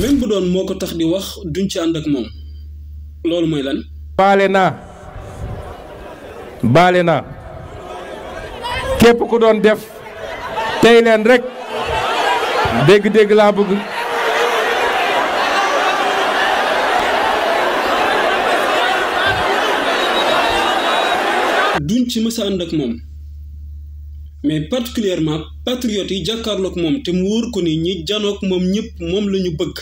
même bu doon moo ko tax di wax duñ ci ànd ak moom loolu mooy lan. baale naa képp ku doon def tey leen rek dégg-dégg laa bëgg. duñ ci mës a ànd ak moom mais particulièrement patriotes yi jàkkaarloog moom te mu wóor ko ni ñi janoog moom ñëpp moom la ñu bëgg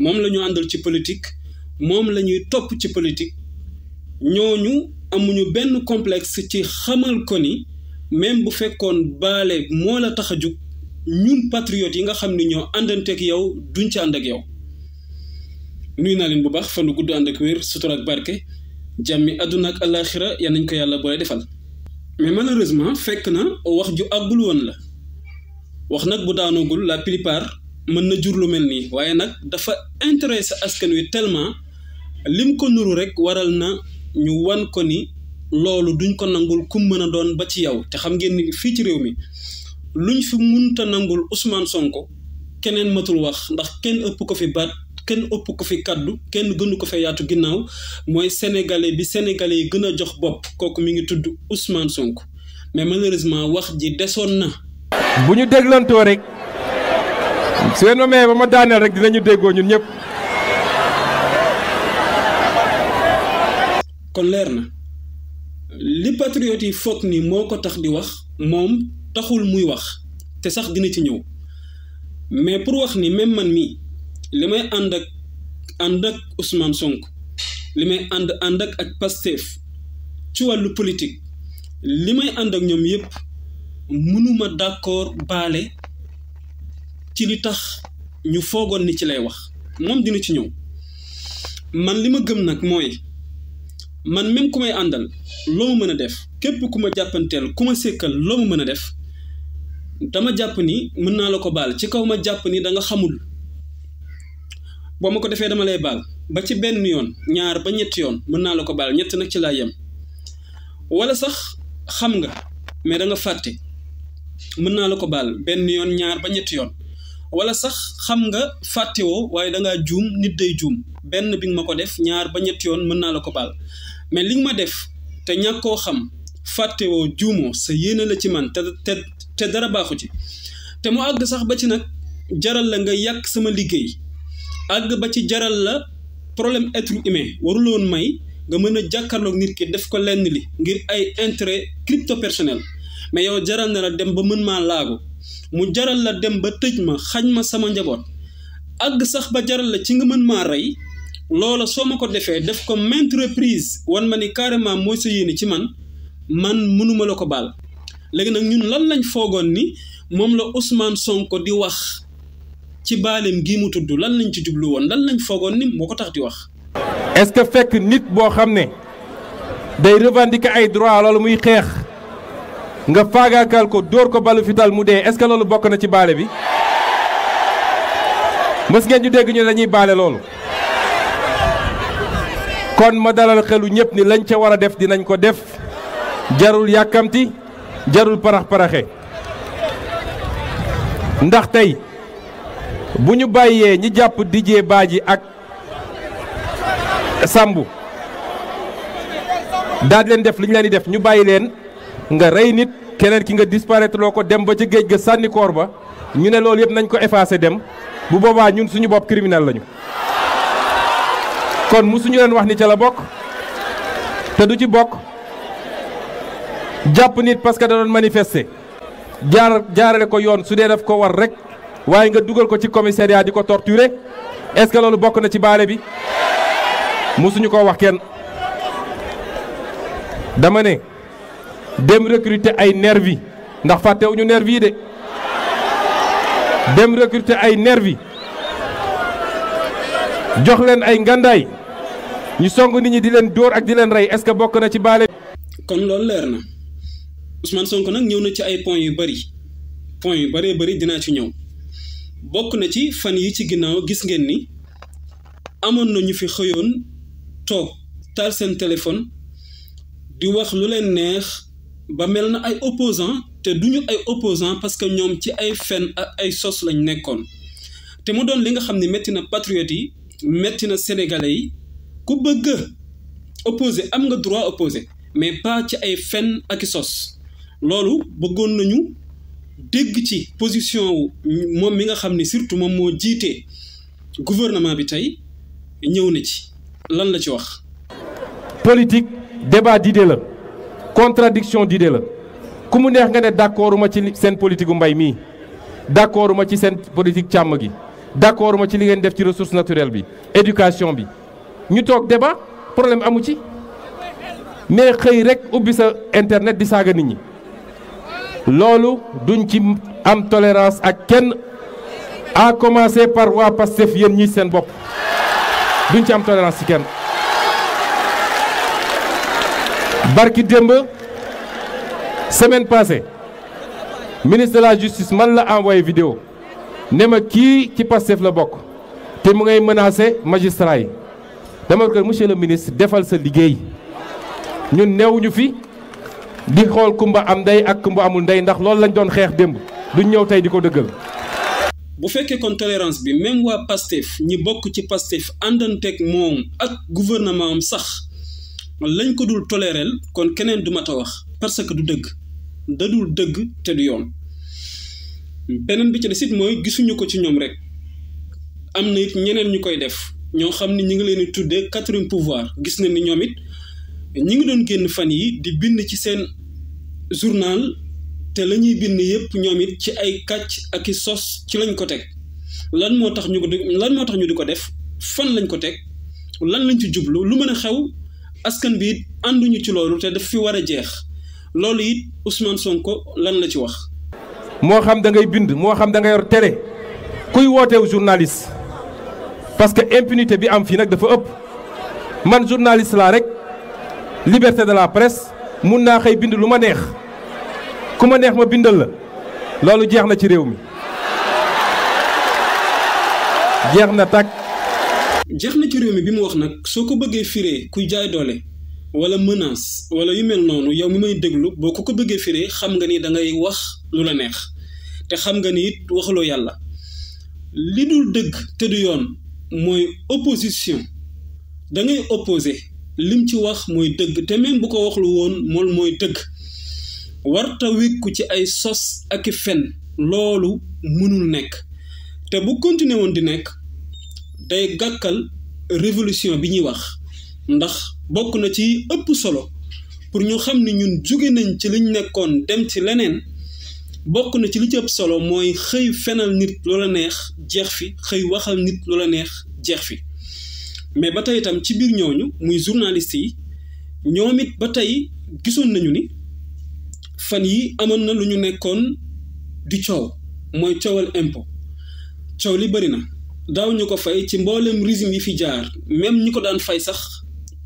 moom la ñu àndal ci politique moom la ñuy topp ci politique ñooñu amuñu benn complexe ci xamal ko ni même bu fekkoon baale moo la tax a jug ñun patriotes yi nga xam ni ñoo àndanteeg yow duñ ci ànd ak yow. nuyu naa leen bu baax fan wu gudd ànd ak wér sutura ak barke jàmmi àdduna ak àllaaxira yal nañ ko yàlla boole defal. mais malheureusement fekk na wax ju àggul woon la wax nag bu daanoogul la plupart mën na jur lu mel nii waaye nag dafa intéressé askan wi tellement lim ko nuru rek waral na ñu wan ko ni loolu duñ ko nangul kum mën a doon ba ci yow te xam ngeen ni fii ci réew mi luñ fi munta nangul Ousmane Sonko keneen matul wax ndax kenn ëpp ko fi baat kenn ëpp ko fi kaddu kenn gënu ko fa yaatu ginnaaw mooy sénégalais bi sénégalais yi gën a jox bopp kooku mi ngi tudd Ousmane Sonko mais malheureusement wax ji desoon na. bu ñu déglantoo rek su leen ma mayee ba ma daaneel rek dinañu déggoo ñun ñëpp. kon leer na li patriote yi foog ni moo ko tax di wax moom taxul muy wax te sax dina ci ñëw mais pour wax ni même man mii li may ànd ak Ousmane Sonko li may ànd ak Pastef ci wàllu politique li may ànd ak ñoom yépp mënuma d'accord baale ci li tax ñu foogoon ni ci lay wax moom dina ci ñëw man li ma gëm nag mooy man même ku may àndal loo ma mën a def képp ku ma jàppanteel ku ma sékkal loo ma mën a def dama jàpp ni mën naa la ko baal ci kaw ma jàpp ni da nga xamul boo ma ko defee dama lay baal ba ci benn yoon ñaar ba ñetti yoon mën naa la ko baal ñett nag ci laa yem wala sax xam nga mais da nga fàtte mën naa la ko baal benn yoon ñaar ba ñetti yoon wala sax xam nga fàttewoo waaye da ngaa juum nit day juum benn bi nga ma ko def ñaar ba ñetti yoon mën naa la ko baal mais li nga ma def te ñàkkoo xam fàttewoo juumoo sa yéene la ci man te dara baaxu ci te mu àgg sax ba ci nag jaral la nga yàq sama liggéey àgg ba ci jaral la problème être humain warula woon may nga mën a jàkkaarloog nit ki def ko lenn li ngir ay intérêt crypto personnel mais yow jaral na la dem ba mën maa laagu mu jaral la dem ba tëj ma xañ ma sama njaboot àgg sax ba jaral la ci nga mën maa rey loola soo ma ko defee def ko maintes reprises wan ma ni carrément mooy sa yéene ci man mënuma la ko baal léegi nag ñun lan lañ foogoon ni moom la Ousmane Sonko di wax ci baaleem gii mu tudd lan lañ ci jublu woon lan lañ foogoon ni moo ko tax di wax. est-ce que fekk nit boo xam ne day revendiquer ay droit loolu muy xeex nga faagaakal ko dóor ko balu fital mu dee est-ce que loolu bokk na ci baale bi mës ngeen ñu dégg ñu dañuy baale loolu. kon ma dalal xelu ñëpp ni lañ ca war a def dinañ ko def jarul yàkkamti jarul parax-paraxe ndax tey bu ñu bàyyee ñi jàpp Didier Badji ak Sambou daal leen def li ñu leen di def ñu bàyyi leen nga rey nit keneen ki nga disparaître loo ko dem ba ci géej ga sànni koor ba ñu ne loolu yëpp nañ ko effacer dem bu boobaa ñun suñu bopp criminel lañu. kon musuñu leen wax ni ca la bokk te du ci bokk jàpp nit parce que da doon manifester jaarale ko yoon su dee daf ko war rek waaye nga dugal ko ci commissariat di ko torturer est-ce que loolu bokk na ci baale bi musuñu ko wax kenn. dama ne dem recruter ay nervi ndax fàttewuñu nervi yi de dem recruter ay nervi jox leen ay ngandaay ñu song nit ñi di leen dóor ak di leen rey est-ce que bokk na ci baale. kon loolu leer na Ousmane Sonko nag ñëw na ci ay points yu bari dinaa ci ñëw bokk na ci fan yi ci ginnaaw gis ngeen ni amoon na ñu fi xëyoon toog taal seen téléphone di wax lu leen neex ba mel na ay opposants te duñu ay opposants parce que ñoom ci ay fen ak ay sos lañ nekkoon te mu doon li nga xam ne métti na patriotes yi métti na sénégalais yi ku bëgg opposé am nga droit opposé mais pas ci ay fen ak i sos loolu bëggoon nañu dégg ci position wu moom mi nga xam ne surtout moom moo jiite gouvernement bi tey ñëw na ci lan la ci wax. politique débat d'idée la contradiction d'idée la ku mu neex nga ne d'accorduma ci seen politique gu mbay mii d'accorduma ci seen politique càmm gi d'accorduma ci li ngeen def ci ressource naturelle bi éducation bi ñu toog débat problème amu ci mais xëy rek ubbi sa internet di saaga nit ñi loolu duñ ci am tolérance ak kenn à commencer par waa Pastef yéen ñi seen bopp duñ ci am tolérance ci kenn. barki démb semaine passée ministre de la justice man la envoyé vidéo ne ma kii ci Pastef la bokk te mu ngay menacer magistrat yi dama ko monsieur le ministre defal sa liggéey ñun newuñu fi di xool kumba am ndey ak kumba amul ndey ndax loolu lañ doon xeex démb duñ ñëw tey di ko dëggal. bu fekkee kon tolérance bi même waa Pastef ñi bokk ci Pastef àndanteeg moom ak gouvernement am sax lañ ko dul toléreel kon keneen du mat a wax parce que du dëgg da dul dëgg te du yoon. beneen bi ci des it mooy gisuñu ko ci ñoom rek am na it ñeneen ñu koy def ñoo xam ne ñi ngi leen di tuddee quatrième pouvoir gis nañ ni ñoom it ñi ngi doon génn fan yi di bind ci seen journal te la ñuy bind yépp ñoom it ci ay kàcc ak i sos ci lañ ko teg lan moo tax ñu di ko def fan lañ ko teg lan lañ ci jublu lu mën a xew askan bi it ànduñu ci loolu te daf fi war a jeex loolu it Ousmane Sonko lan la ci wax. moo xam da ngay bind moo xam da nga yor télé kuy wooteewu journaliste parce que impunité bi am fii nag dafa ëpp man journaliste laa rek liberté de la presse mun naa xëy bind lu ma neex ku ma neex ma bindal la loolu jeex na ci réew mi jeex na tàkk. jeex na ci réew mi bi mu wax nag soo ko bëggee firee kuy jaay doole wala menace wala yu mel noonu yow mi may déglu boo ko bëggee firee xam nga ni da ngay wax lu la neex te xam nga ni it waxaloo yàlla li dul dëgg te du yoon mooy opposition da ngay opposé lim ci wax mooy dëgg te même bu ko waxlu woon moom mooy dëgg warta wékku ci ay sos ak i fen loolu mënul nekk te bu continuer woon di nekk day gàkkal révolution bi ñuy wax ndax bokk na ci ëpp solo pour ñu xam ne ñun jóge nañ ci liñ nekkoon dem ci leneen bokk na ci li ci ëpp solo mooy xëy fenal nit loola neex jeex fi xëy waxal nit loola neex jeex fi mais ba tey itam ci biir ñooñu muy journaliste yi ñoom it ba tey gisoon nañu ni fan yi amoon na lu ñu nekkoon di coow mooy coowal impôt coow li bëri na daaw ñu ko fay ci mboolem régime yi fi jaar même ñi ko daan fay sax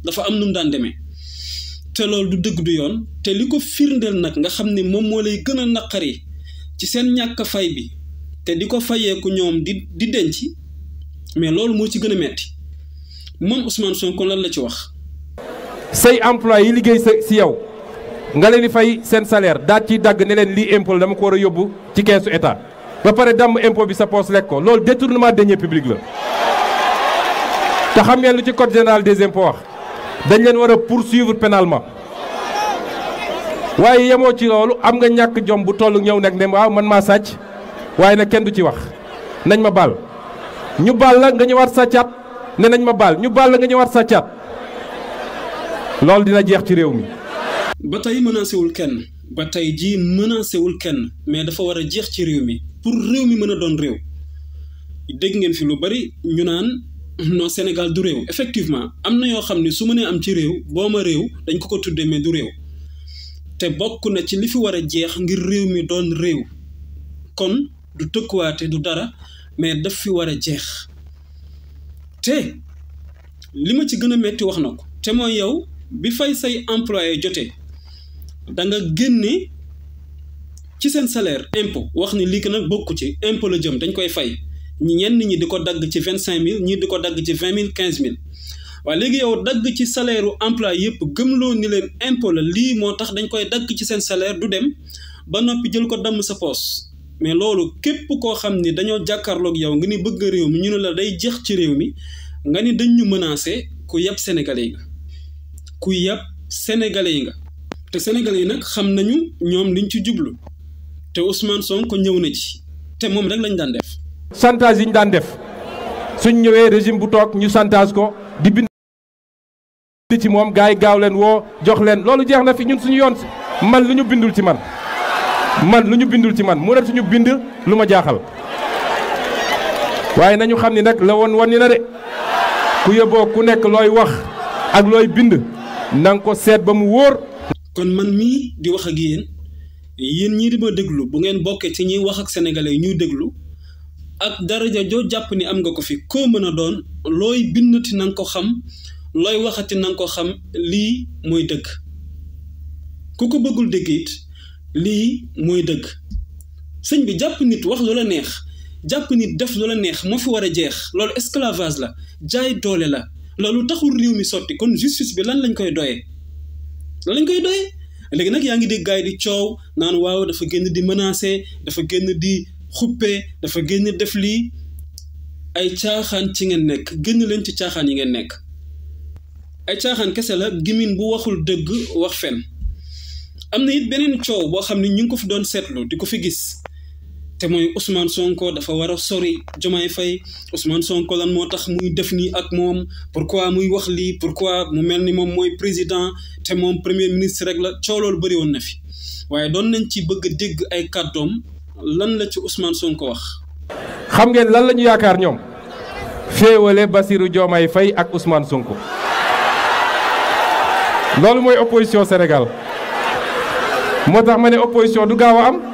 dafa am nu mu daan demee te loolu du dëgg du yoon te li ko firndeel nag nga xam ne moom moo lay gën a naqari ci seen ñàkk fay bi te di ko fayeeku ñoom di denc mais loolu moo ci gën a metti moom Ousmane Sonko lan la ci wax. say employé yi liggéey si yow nga leen di fay seen salaire daal ciy dagg ne leen lii impôt dama ko war a yóbbu ci keesu état ba pare damm impôt bi sa poos lekk ko loolu détournement de deniers publics la te xam ngeen lu ci code général des impôts wax dañ leen war a poursuivre pénalement waaye yemoo ci loolu am nga ñàkk jom bu toll ñëw nag ne waaw man maa sàcc waaye nag kenn du ci wax nañ ma baal ñu baal la nga ñëwaat sàccaat ne nañ ma baal ñu baal la nga ñëwaat sàccaat loolu dina jeex ci réew mi. ba tey menacé wul kenn ba tey jii menacé wul kenn mais dafa war a jeex ci réew mi pour réew mi mën a doon réew dégg ngeen fi lu bari ñu naan non Sénégal du réew effectivement am na yoo xam ne su mënee am ci réew boo ma réew dañ ko tuddee mais du réew te bokk na ci li fi war a jeex ngir réew mi doon réew kon du tëkkuwaate du dara mais daf fi war a jeex te li ma ci gën a metti wax na ko te mooy yow bi fay say employé jotee da nga génne ci seen salaire impôt wax ni lii nag bokku ci impôt la jëm dañ koy fay ñenn ñi di ko dagg ci 25000 ñii di ko dagg ci 20000 15000 waaye léegi yow dagg ci salaire u employé yëpp gëmloo ni leen impôt la lii moo tax dañ koy dagg ci seen salaire du dem ba noppi jël ko damm sa poos mais loolu képp koo xam ni dañoo jàkkaarloog yow nga ni bëgg réew mi ñu ne la day jeex ci réew mi nga ni dañ ñu menacé ku yab sénégalais yi nga ku yab sénégalais yi nga te sénégalais yi nag xam nañu ñoom liñ ci jublu te Ousmane Sonko ñëw na ci te moom rek lañ daan def. chantage yi ñu daan def suñ ñëwee régime bu toog ñu chantage ko di bind ci moom gars yi gaaw leen woo jox leen loolu jeex na fi ñun suñu yoon man lu ñu bindul ci man mu def suñu bind lu ma jaaxal waaye nañu xam ni nag la woon ni na de ku yóbboo ku nekk looy wax ak looy bind na nga ko seet ba mu wóor. kon man mii di wax ak yéen ñii di ma déglu bu ngeen bokkee ci ñiy wax ak sénégalais ñuy déglu ak daraja joo jàpp ni am nga ko fi koo mën a doon looy bindati na nga ko xam looy waxati na nga ko xam lii mooy dëgg ku ko bëggul dégg it lii mooy dëgg sëñ bi jàpp nit wax lu la neex jàpp nit def lu la neex moo fi war a jeex loolu esclavage la jaay doole la loolu taxul réew mi sotti kon justice bi lan lañ koy doyee léegi nag yaa ngi dégg gars yi di coow naan waaw dafa génn di menacer dafa génn di xuppe dafa génn def lii ay caaxaan ci ngeen nekk génn leen ci caaxaan yi ngeen nekk ay caaxaan kese la gimin bu waxul dëgg wax fen am na it beneen coow boo xam ne ñu ngi ko fi doon seetlu di ko fi gis te mooy Ousmane Sonko dafa war a sori Diomaye Faye Ousmane Sonko lan moo tax muy def nii ak moom pourquoi muy wax lii pourquoi mu mel ni moom mooy président te moom premier ministre rek la coow loolu bëri woon na fi waaye doon nañ ci bëgg a dégg ay kàddoom lan la ci Ousmane Sonko wax. xam ngeen lan la ñu yaakaar ñoom féewale Bassirou Diomaye Faye ak Ousmane Sonko loolu mooy opposition Sénégal moo tax ma ne opposition du gaaw a am.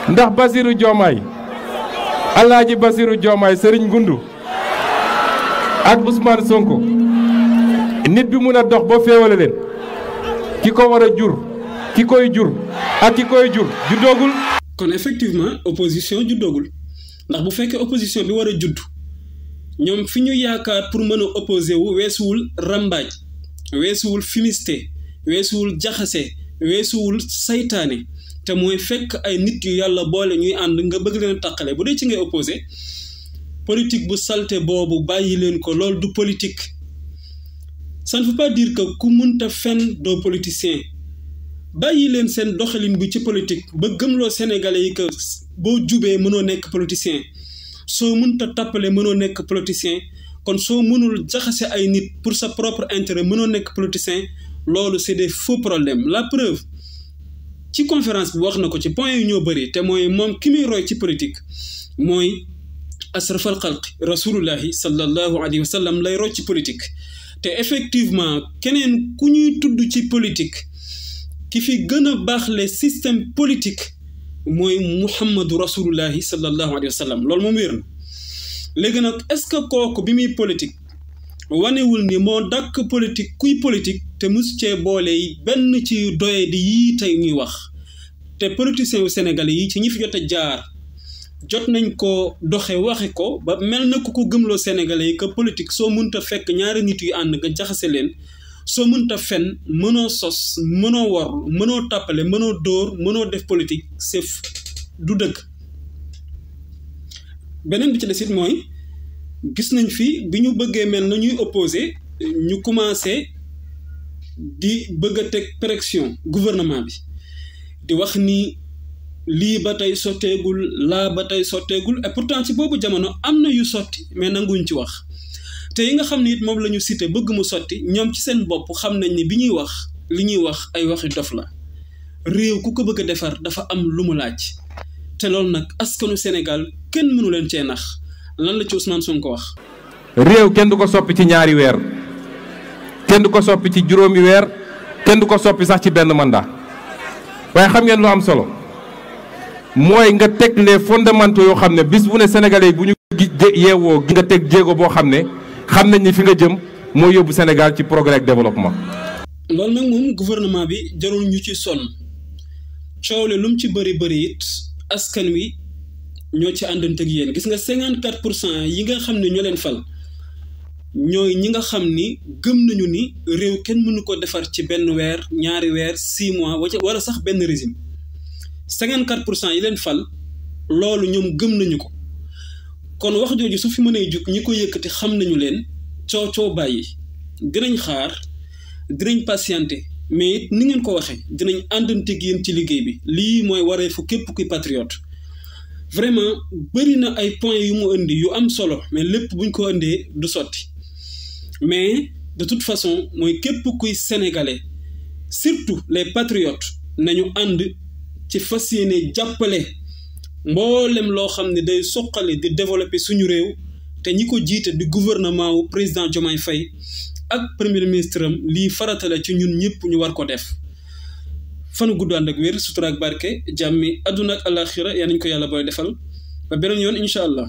ndax Bassirou Diomaye Alaaji Bassirou Diomaye Serigne Goundou ak Ousmane Sonko nit bi mun a dox ba féewale leen ki ko war a jur ki koy jur ak ki koy jur juddoogul. kon effectivement opposition juddoogul ndax bu fekkee opposition bi war a judd ñoom fi ñu yaakaar pour mën a opposé wu weesuwul rambaaj weesuwul fumiste weesuwul jaxase weesuwul saytaane. te mooy fekk ay nit yu yàlla boole ñuy ànd nga bëgg leen tàqale bu dee ci ngay opposé politique bu salte boobu bàyyi leen ko loolu du politique ça ne veut pas dire que ku mënta fen doo politicien bàyyi leen seen doxalin bi ci politique ba gëmloo sénégalais yi que boo jubee mënoo nekk politicien soo mënta tàppale mënoo nekk politicien kon soo mënul jaxase ay nit pour sa propre intérêt mënoo nekk politicien loolu c'est des faux problèmes la preuve ci conférence bi wax na ko ci point yu ñoo bëri te mooy moom ki muy roy ci politique mooy asrafal xalqi rasulullahi sallallahu alayhi wa sallam lay roy ci politique te effectivement keneen ku ñuy tudd ci politique ki fi gën a baax le système politique mooy muhammadu rasulullahi sallallahu alayhi wa sallam loolu moom wér na léegi nag est-ce que kooku bi muy politique wanewul ni moo dàkk politique kuy politique te mus cee boole yi benn ci doye di yii tey ñuy wax te politiciens yu sénégalais yi ci ñi fi jot a jaar jot nañ ko doxe waxe ko ba mel na ku ko gëmloo sénégalais yi que politique soo mënta fekk ñaari nit yu ànd nga jaxase leen soo mënta fen mënoo sos mënoo wor mënoo tàppale mënoo dóor mënoo def politique c'est du dëgg beneen bi ci des it mooy gis nañ fi bi ñu bëggee mel na ñuy opposé ñu commencé di bëgg a teg pression gouvernement bi di wax ni lii ba tey sotteegul laa ba tey sotteegul et pourtant ci boobu jamono am na yu sotti mais nanguñ ci wax te yi nga xam ne it moom la ñu cité bëgg mu sotti ñoom ci seen bopp xam nañ ni bi ñuy wax li ñuy wax ay waxi dof la réew ku ko bëgg a defar dafa am lu mu laaj te loolu nag askanu Sénégal kenn mënu leen cee nax lan la ci Ousmane Sonko wax. réew kenn du ko soppi ci ñaari weer kenn du ko soppi ci juróomi weer kenn du ko soppi sax ci benn mandat waaye xam ngeen lu am solo mooy nga teg les fondamentaux yoo xam ne bis bu ne sénégalais yi bu ñu yeewoo nga teg jéego boo xam ne xam nañ ni fi nga jëm moo yóbbu Sénégal ci progrès ak développement. loolu nag moom gouvernement bi jarul ñu ci sonn coow le lu mu ci bëri bëri it askan wi. ñoo ci àndante ak yéen gis nga 54% yi nga xam ne ñoo leen fal ñooy ñi nga xam ni gëm nañu ni réew kenn mënu ko defar ci benn weer ñaari weer 6 mois wala sax benn régime 54% yi leen fal loolu ñoom gëm nañu ko kon wax jooju su fi mënee jug ñi ko yëkkati xam nañu leen coo bàyyi dinañ xaar dinañ patienté mais it ni ngeen ko waxee dinañ àndanteeg yéen ci liggéey bi lii mooy wareefu képp kuy patriote vraiment bëri na ay points yu mu indi yu am solo mais lépp buñ ko indee du sotti mais de toute façon mooy képp kuy sénégalais surtout les patriotes nañu ànd ci fas yéene jàppale mboolem loo xam ne day soqali di développer suñu réew te ñi ko jiite di gouvernement wu président Diomaye Faye ak premier ministre am lii farata la ci ñun ñëpp ñu war ko def fanu gudd ànd ak wér sutura ak barke jàmmi àdduna ak àllaaxira yaa nañ ko yàlla booy defal ba beneen yoon incha allah.